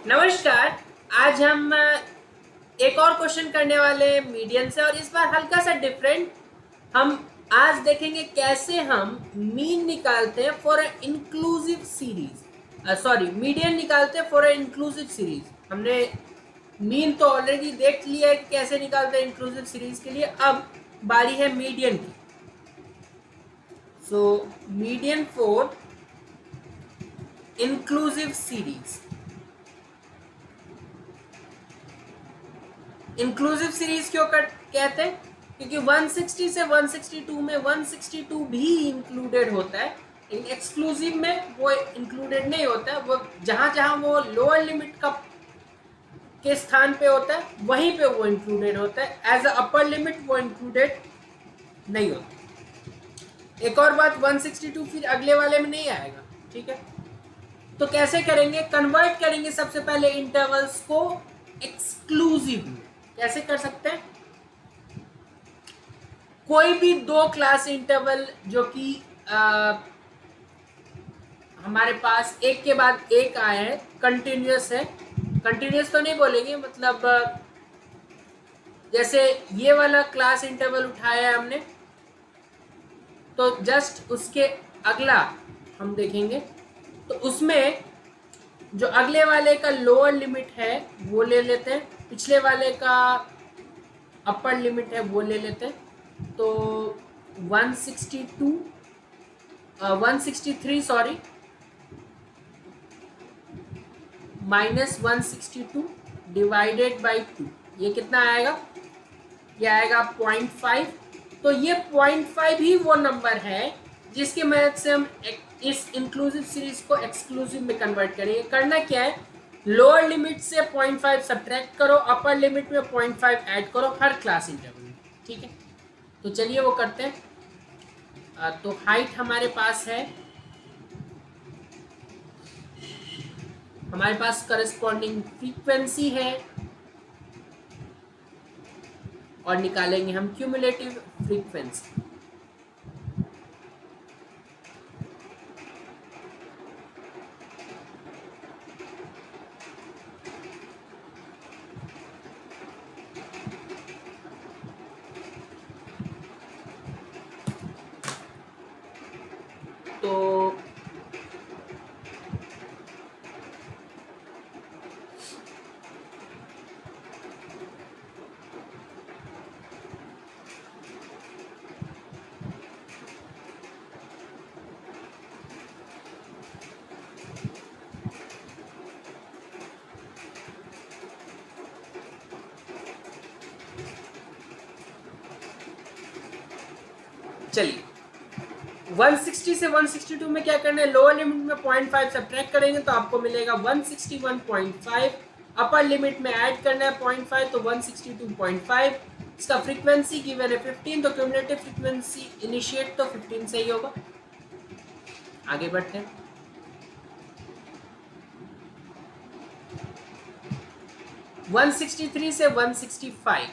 नमस्कार। आज हम एक और क्वेश्चन करने वाले हैं मीडियन से, और इस बार हल्का सा डिफरेंट। हम आज देखेंगे कैसे हम मीन निकालते हैं for inclusive series, sorry median निकालते हैं फॉर इंक्लूसिव सीरीज। हमने मीन तो ऑलरेडी देख लिया है कि कैसे निकालते हैं इंक्लूसिव सीरीज के लिए। अब बारी है मीडियन की। So median for inclusive series. Inclusive series क्यों कहते हैं? क्योंकि 160 से 162 में 162 भी इंक्लूडेड होता है, लेकिन एक्सक्लूसिव में वो इंक्लूडेड नहीं होता है। वो जहां जहां वो लोअर लिमिट का के स्थान पे होता है वहीं पे वो इंक्लूडेड होता है। एज अ अपर लिमिट वो इंक्लूडेड नहीं होता। एक और बात, 162 फिर अगले वाले में नहीं आएगा। ठीक है, तो कैसे करेंगे? कन्वर्ट करेंगे सबसे पहले इंटरवल्स को एक्सक्लूसिव में। कैसे कर सकते हैं? कोई भी दो क्लास इंटरवल जो कि हमारे पास एक के बाद एक आए हैं, कंटिन्यूस है। कंटिन्यूस तो नहीं बोलेंगे, मतलब जैसे ये वाला क्लास इंटरवल उठाया है हमने, तो जस्ट उसके अगला हम देखेंगे, तो उसमें जो अगले वाले का लोअर लिमिट है वो ले लेते हैं, पिछले वाले का अपर लिमिट है वो ले लेते हैं। तो 162 163 सॉरी माइनस 162 डिवाइडेड बाई 2, ये कितना आएगा? ये आएगा 0.5। तो ये 0.5 ही वो नंबर है जिसकी मदद से हम इस इंक्लूसिव सीरीज को एक्सक्लूसिव में कन्वर्ट करेंगे। करना क्या है? लोअर लिमिट से 0.5 सब्ट्रैक्ट करो, अपर लिमिट में 0.5 ऐड करो हर क्लास इंटरवल में। ठीक है, तो चलिए वो करते हैं। तो हाइट हमारे पास है, हमारे पास करस्पॉन्डिंग फ्रीक्वेंसी है, और निकालेंगे हम क्यूमुलेटिव फ्रीक्वेंसी। तो चलिए 160 से 162 में क्या करना है? लोअर लिमिट में 0.5 सब्ट्रैक्ट करेंगे तो आपको मिलेगा 161.5। अपर लिमिट में ऐड करना है 0.5, तो 162.5। इसका फ्रीक्वेंसी गिवन है 15, तो क्यूमुलेटिव फ्रीक्वेंसी इनिशिएट तो 15 से ही होगा। आगे बढ़ते हैं। वन 163 से 165,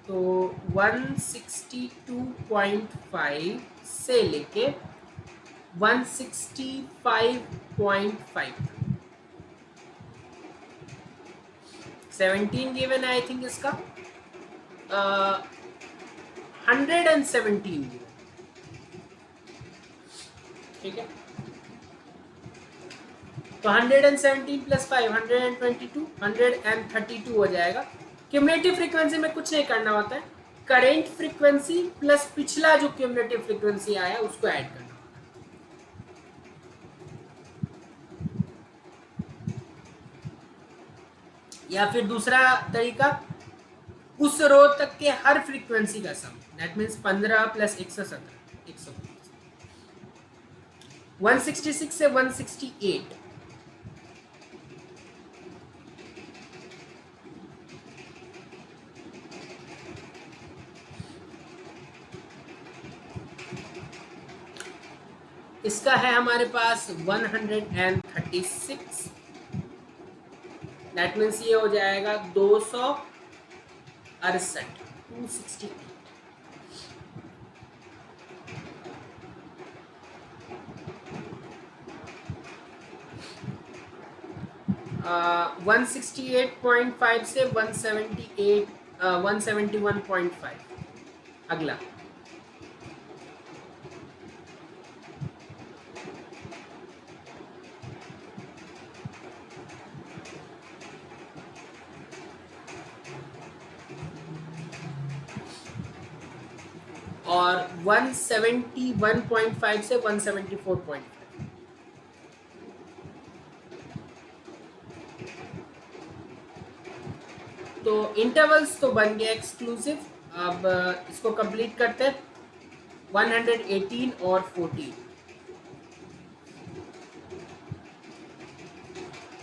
तो 162.5 से लेके 165.5, 17 गिवन है आई थिंक इसका, 117 गिवन। ठीक है, तो 117 प्लस 5 122, 132 हो जाएगा। क्यूमुलेटिव फ्रीक्वेंसी में कुछ नहीं करना होता है, करेंट फ्रीक्वेंसी प्लस पिछला जो क्यूमुलेटिव फ्रीक्वेंसी आया उसको ऐड करना। या फिर दूसरा तरीका, उस रो तक के हर फ्रीक्वेंसी का सम, दैट मीन्स 15 प्लस 117, 125। 166 से 168, इसका है हमारे पास 136, दैट मीन्स ये हो जाएगा 268, 268। 168.5 से 171.5 अगला। और 171.5 से 174.5। तो इंटरवल्स तो बन गया एक्सक्लूसिव। अब इसको कंप्लीट करते हैं। 118 और 14,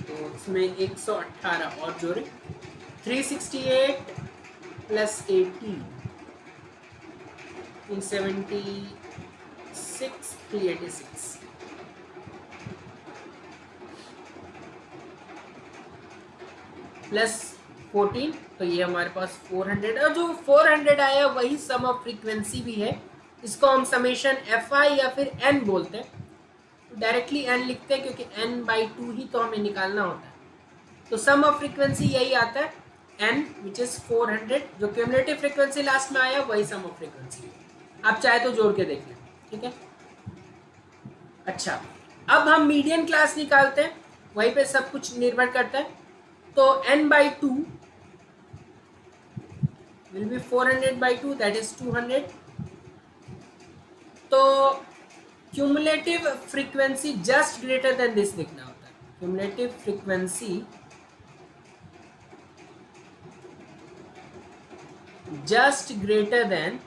तो इसमें 118 और जोड़े। 368 प्लस 80 376 386 प्लस 14, तो ये हमारे पास 400। और जो 400 आया वही सम ऑफ फ्रीक्वेंसी भी है। इसको हम समेशन fi या फिर n बोलते हैं। तो डायरेक्टली n लिखते हैं क्योंकि n/2 ही तो हमें निकालना होता है। तो सम ऑफ फ्रीक्वेंसी यही आता है n विच इज 400। जो क्यूमुलेटिव फ्रीक्वेंसी लास्ट में आया वही सम ऑफ फ्रीक्वेंसी है। आप चाहे तो जोड़ के देख लें, ठीक है। अच्छा, अब हम मीडियन क्लास निकालते हैं, वहीं पे सब कुछ निर्भर करता है। तो n/2 will be 400/2, that is 200। तो cumulative frequency just greater than this लिखना होता है। Cumulative frequency just greater than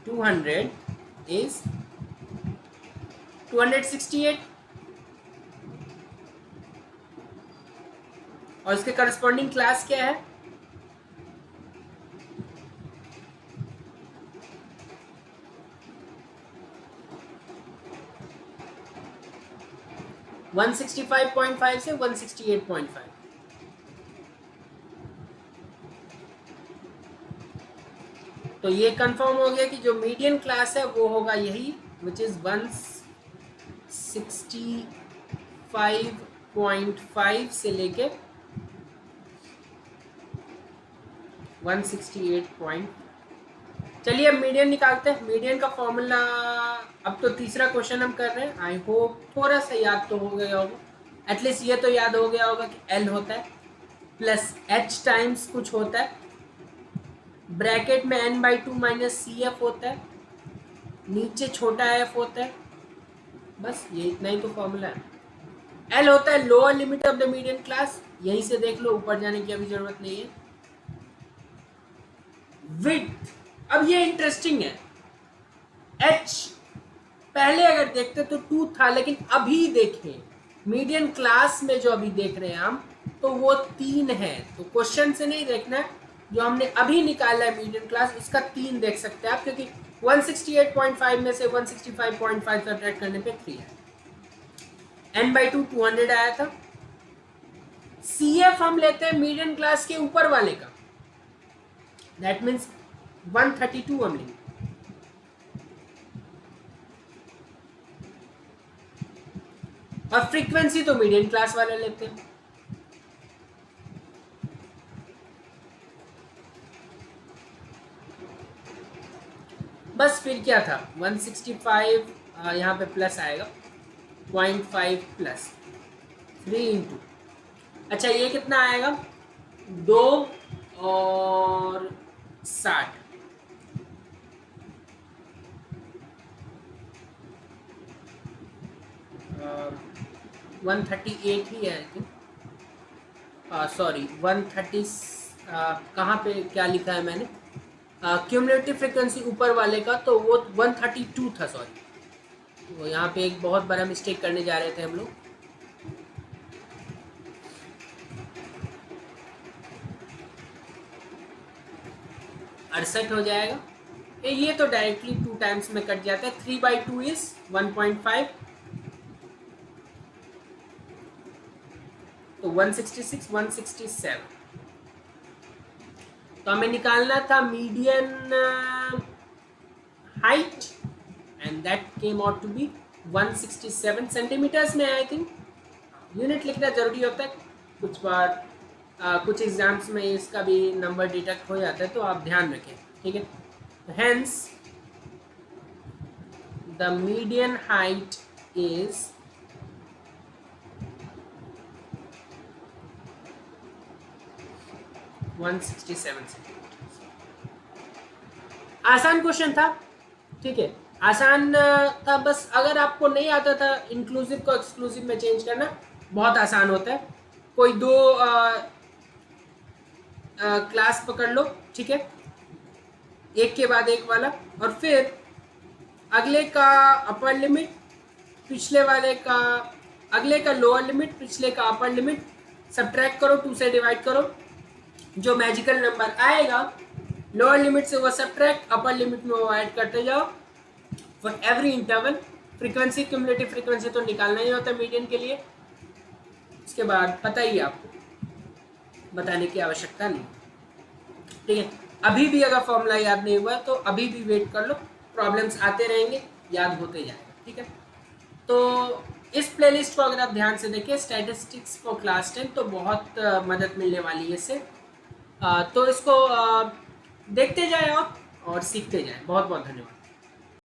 200 is 268 और इसके करस्पॉन्डिंग क्लास क्या है? वन 165.5 से 168.5। तो ये कंफर्म हो गया कि जो मीडियन क्लास है वो होगा यही, विच इज 165.5 से लेके 168. चलिए अब मीडियन निकालते हैं। मीडियन का फॉर्मूला, अब तो तीसरा क्वेश्चन हम कर रहे हैं। आई होप थोड़ा सा याद तो हो गया होगा, एटलीस्ट ये तो याद हो गया होगा कि L होता है प्लस H टाइम्स कुछ होता है, ब्रैकेट में n/2 माइनस CF होता है, नीचे छोटा f होता है। बस ये इतना ही तो फॉर्मूला है। L होता है lower limit of the median class, यहीं से देख लो, ऊपर जाने की अभी जरूरत नहीं है। विड्थ, अब ये इंटरेस्टिंग है। H पहले अगर देखते तो 2 था, लेकिन अभी देखें मीडियन क्लास में जो अभी देख रहे हैं हम, तो वो 3 है। तो क्वेश्चन से नहीं देखना है, जो हमने अभी निकाला है मीडियन क्लास उसका 3 देख सकते हैं आप, क्योंकि 168.5 में से 165.5 सब्ट्रैक्ट करने पे 3 है। n/2 200 आया था। CF हम लेते हैं मीडियन क्लास के ऊपर वाले का, दैट मीन्स 132 हम लेंगे। और फ्रीक्वेंसी तो मीडियन क्लास वाले लेते हैं। बस फिर क्या था, 165 यहाँ पे प्लस आएगा, 0.5 प्लस 3 इंटू, अच्छा ये कितना आएगा, 2 और 60, 138 ही है, सॉरी 130, कहाँ पे क्या लिखा है मैंने, क्यूमुलेटिव फ्रीक्वेंसी ऊपर वाले का, तो वो 132 था, सॉरी। तो यहाँ पे एक बहुत बड़ा मिस्टेक करने जा रहे थे हम लोग। अड़सठ हो जाएगा। ये तो डायरेक्टली 2 टाइम्स में कट जाता है। 3/2 इज 1.5, तो 166 167। तो हमें निकालना था median height, and that came out to be 167 centimetres में, आई थिंक यूनिट लिखना जरूरी होता है कुछ बार, कुछ एग्जाम्स में इसका भी नंबर डिटेक्ट हो जाता है, तो आप ध्यान रखें, ठीक है। Hence the median height is 167 centimetre. आसान क्वेश्चन था, ठीक है, आसान था, बस अगर आपको नहीं आता था इंक्लूसिव को एक्सक्लूसिव में चेंज करना, बहुत आसान होता है। कोई दो क्लास पकड़ लो, ठीक है, एक के बाद एक वाला, और फिर अगले का अपर लिमिट, पिछले वाले का, अगले का लोअर लिमिट, पिछले का अपर लिमिट, सब्ट्रैक्ट करो, 2 से डिवाइड करो, जो मैजिकल नंबर आएगा लोअर लिमिट से वो सब्ट्रैक्ट, अपर लिमिट में वो ऐड करते जाओ for every interval. Frequency, cumulative frequency तो निकालना ही होता है मीडियन के लिए, इसके बाद पता ही आपको, बताने की आवश्यकता नहीं, ठीक है। अभी भी अगर फॉर्मूला याद नहीं हुआ तो अभी भी वेट कर लो, प्रॉब्लम्स आते रहेंगे, याद होते जाएगा, ठीक है। तो इस प्लेलिस्ट को अगर आप ध्यान से देखें, स्टैटिस्टिक्स फॉर क्लास 10, तो बहुत मदद मिलने वाली है इससे। तो इसको देखते जाए और सीखते जाए। बहुत बहुत धन्यवाद।